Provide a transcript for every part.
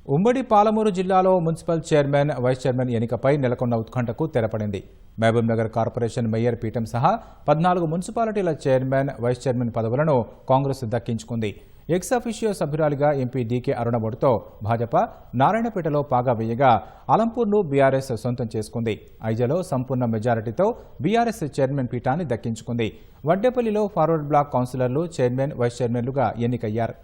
ఉమ్మడి పాలమూరు జిల్లాలో municipal chairman, vice chairman ఎన్నికపై నెలకొన్న ఉత్కంఠకు తెరపడింది. మహబూబ్ నగర్ కార్పొరేషన్ మేయర్ పీఠం సహా 14 మున్సిపాలిటీల చైర్మన్, వైస్ చైర్మన్ పదవులను కాంగ్రెస్ దక్కించుకుంది. ఎక్స్ అఫీషియో సభ్యురాలిగా ఎంపీ డీకే అరుణబోటుతో భాజపా నారాయణపేటలో పాగా వేయగా అలంపూర్ను బీఆర్ఎస్ సొంతం చేసుకుంది. ఐజలో సంపూర్ణ మెజారిటీతో బీఆర్ఎస్ చైర్మన్ పీఠాన్ని దక్కించుకుంది. వడ్డేపల్లిలో ఫార్వర్డ్ బ్లాక్ కౌన్సిలర్లు చైర్మన్, వైస్ చైర్మన్లుగా ఎన్నికయ్యారు.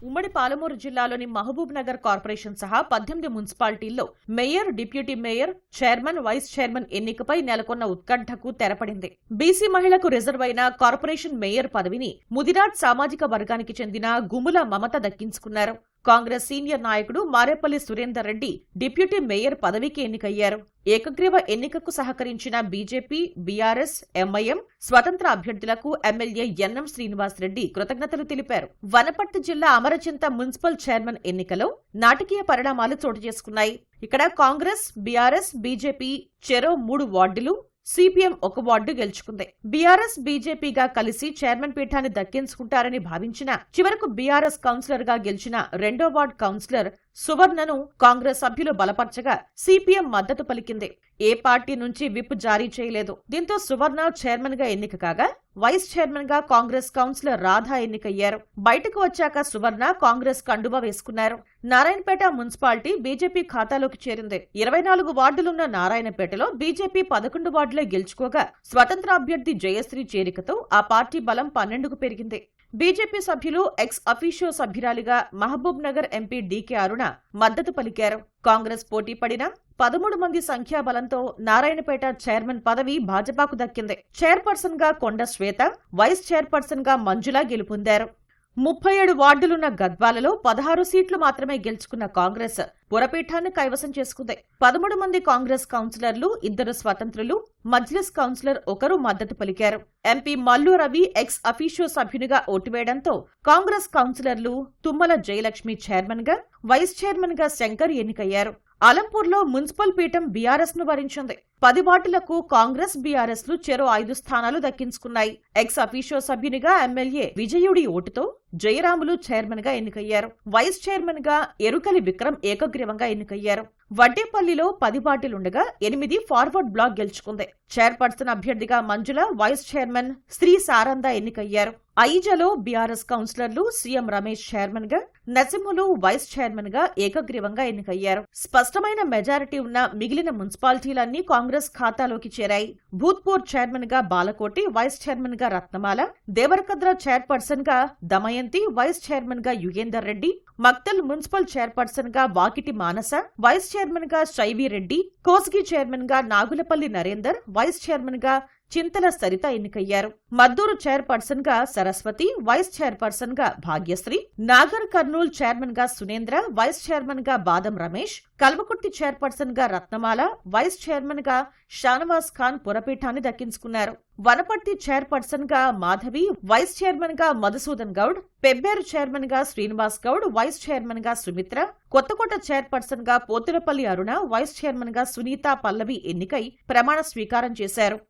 ఉమ్మడి పాలమూరు జిల్లాలోని మహబూబ్ నగర్ కార్పొరేషన్ సహా 18 మున్సిపాలిటీల్లో mayor, deputy mayor, chairman, vice chairman ఎన్నికపై నెలకొన్న ఉత్కంఠకు తెరపడింది. బీసీ మహిళకు రిజర్వ్ అయిన కార్పొరేషన్ మేయర్ పదవిని ముదిరాజ్ సామాజిక వర్గానికి చెందిన గుముల మమత దక్కించుకున్నారు. కాంగ్రెస్ సీనియర్ నాయకుడు మారేపల్లి సురేందర్ రెడ్డి డిప్యూటీ మేయర్ పదవికి ఎన్నికయ్యారు. ఏకగ్రీవ ఎన్నికకు సహకరించిన బీజేపీ, బీఆర్ఎస్, ఎంఐఎం స్వతంత్ర అభ్యర్థులకు ఎమ్మెల్యే ఎన్ఎం శ్రీనివాసరెడ్డి కృతజ్ఞతలు తెలిపారు. వనపర్తి జిల్లా అమరచింత మున్సిపల్ చైర్మన్ ఎన్నికలో నాటకీయ పరిణామాలు చోటు చేసుకున్నాయి. ఇక్కడ కాంగ్రెస్, బీఆర్ఎస్, బీజేపీ చెరో 3 వార్డులు, సిపిఎం 1 వార్డు గెలుచుకుంది. బీఆర్ఎస్, బీజేపీగా కలిసి చైర్మన్ పీఠాన్ని దక్కించుకుంటారని భావించిన చివరకు బీఆర్ఎస్ కౌన్సిలర్ గా గెలిచిన 2వ వార్డు కౌన్సిలర్ సువర్ణను కాంగ్రెస్ సభ్యులు బలపర్చగా సిపిఎం మద్దతు పలికింది. ఏ పార్టీ నుంచి విప్ జారీ చేయలేదు. దీంతో సువర్ణ చైర్మన్ గా ఎన్నిక కాగా వైస్ చైర్మన్ గా కాంగ్రెస్ కౌన్సిలర్ రాధా ఎన్నికయ్యారు. బయటకు వచ్చాక సువర్ణ కాంగ్రెస్ కండువా వేసుకున్నారు. నారాయణపేట మున్సిపాలిటీ బీజేపీ ఖాతాలోకి చేరింది. 24 వార్డులున్న నారాయణపేటలో బీజేపీ 11 వార్డులే గెలుచుకోగా స్వతంత్ర అభ్యర్థి జయశ్రీ చేరికతో ఆ పార్టీ బలం 12కు పెరిగింది. బీజేపీ సభ్యులు ఎక్స్ అఫీషియో సభ్యురాలిగా Mahabubnagar MP DK Aruna మద్దతు పలికారు. కాంగ్రెస్ పోటీ పడిన 13 మంది సంఖ్యాబలంతో నారాయణపేట చైర్మన్ పదవి భాజపాకు దక్కింది. చైర్పర్సన్ గా కొండ శ్వేత, వైస్ చైర్పర్సన్ గా మంజుల గెలుపొందారు. 37 వార్డులున్న గద్వాలలో 16 సీట్లు మాత్రమే గెలుచుకున్న కాంగ్రెస్ పురపీఠాన్ని కైవసం చేసుకుంది. 13 మంది కాంగ్రెస్ కౌన్సిలర్లు, 2 స్వతంత్రులు, మజ్లిస్ కౌన్సిలర్ 1 మద్దతు పలికారు. MP Mallu Ravi ex officio సభ్యునిగా ఓటు వేయడంతో కాంగ్రెస్ కౌన్సిలర్లు తుమ్మల జయలక్ష్మి చైర్మన్ గా, వైస్ చైర్మన్ గా శంకర్ ఎన్నికయ్యారు. అలంపూర్లో మున్సిపల్ పీఠం బీఆర్ఎస్ ను వరించింది. 10 వార్డులకు కాంగ్రెస్, బీఆర్ఎస్ లు చెరో 5 స్థానాలు దక్కించుకున్నాయి. ఎక్స్ అఫీషియో సభ్యునిగా ఎమ్మెల్యే విజయుడి ఓటుతో జయరాములు చైర్మన్ గా ఎన్నికయ్యారు. వైస్ చైర్మన్ గా ఎరుకలి విక్రమ్ ఏకగ్రీవంగా ఎన్నికయ్యారు. వడ్డేపల్లిలో 10 వార్డులుండగా 8 ఫార్వర్డ్ బ్లాక్ గెలుచుకుంది. చైర్పర్సన్ అభ్యర్థిగా మంజుల, వైస్ చైర్మన్ శ్రీ సారంద ఎన్నికయ్యారు. ఐజలో బీఆర్ఎస్ కౌన్సిలర్లు సీఎం రమేష్ చైర్మన్ గా, నరసింహులు వైస్ చైర్మన్ గా ఏకగ్రీవంగా ఎన్నికయ్యారు. స్పష్టమైన మెజారిటీ ఉన్న మిగిలిన మున్సిపాలిటీలన్నీ కాంగ్రెస్ ఖాతాలోకి చేరాయి. భూత్పూర్ చైర్మన్ గా బాలకోటి, వైస్ చైర్మన్ గా రత్నమాల, దేవరకద్ర చైర్పర్సన్ గా దమయంతి, వైస్ చైర్మన్ గా యుగేందర్ రెడ్డి, మక్తల్ మున్సిపల్ చైర్పర్సన్ గా వాకిటి మానస, వైస్ చైర్మన్ గా శైవి రెడ్డి, కోస్గి చైర్మన్ గా నాగులపల్లి నరేందర్, వైస్ చైర్మన్ గా చింతల సరిత ఎన్నికయ్యారు. మద్దూరు చైర్పర్సన్ గా సరస్వతి, వైస్ చైర్పర్సన్ గా భాగ్యశ్రీ, నాగర్ కర్నూల్ చైర్మన్ గా సునేంద్ర, వైస్ చైర్మన్ గా బాదం రమేష్, కల్వకుర్తి చైర్పర్సన్ గా రత్నమాల, వైస్ చైర్మన్ గా షానవాజ్ ఖాన్ పురపీఠాన్ని దక్కించుకున్నారు. వనపర్తి చైర్పర్సన్ గా మాధవి, వైస్ చైర్మన్ గా మధుసూదన్ గౌడ్, పెబ్బేరు చైర్మన్ గా శ్రీనివాస్ గౌడ్, వైస్ చైర్మన్ గా సుమిత్ర, కొత్తకోట చైర్పర్సన్ గా పోతులపల్లి అరుణ, వైస్ చైర్మన్ గా సునీత పల్లవి ఎన్నికై ప్రమాణ స్వీకారం చేశారు.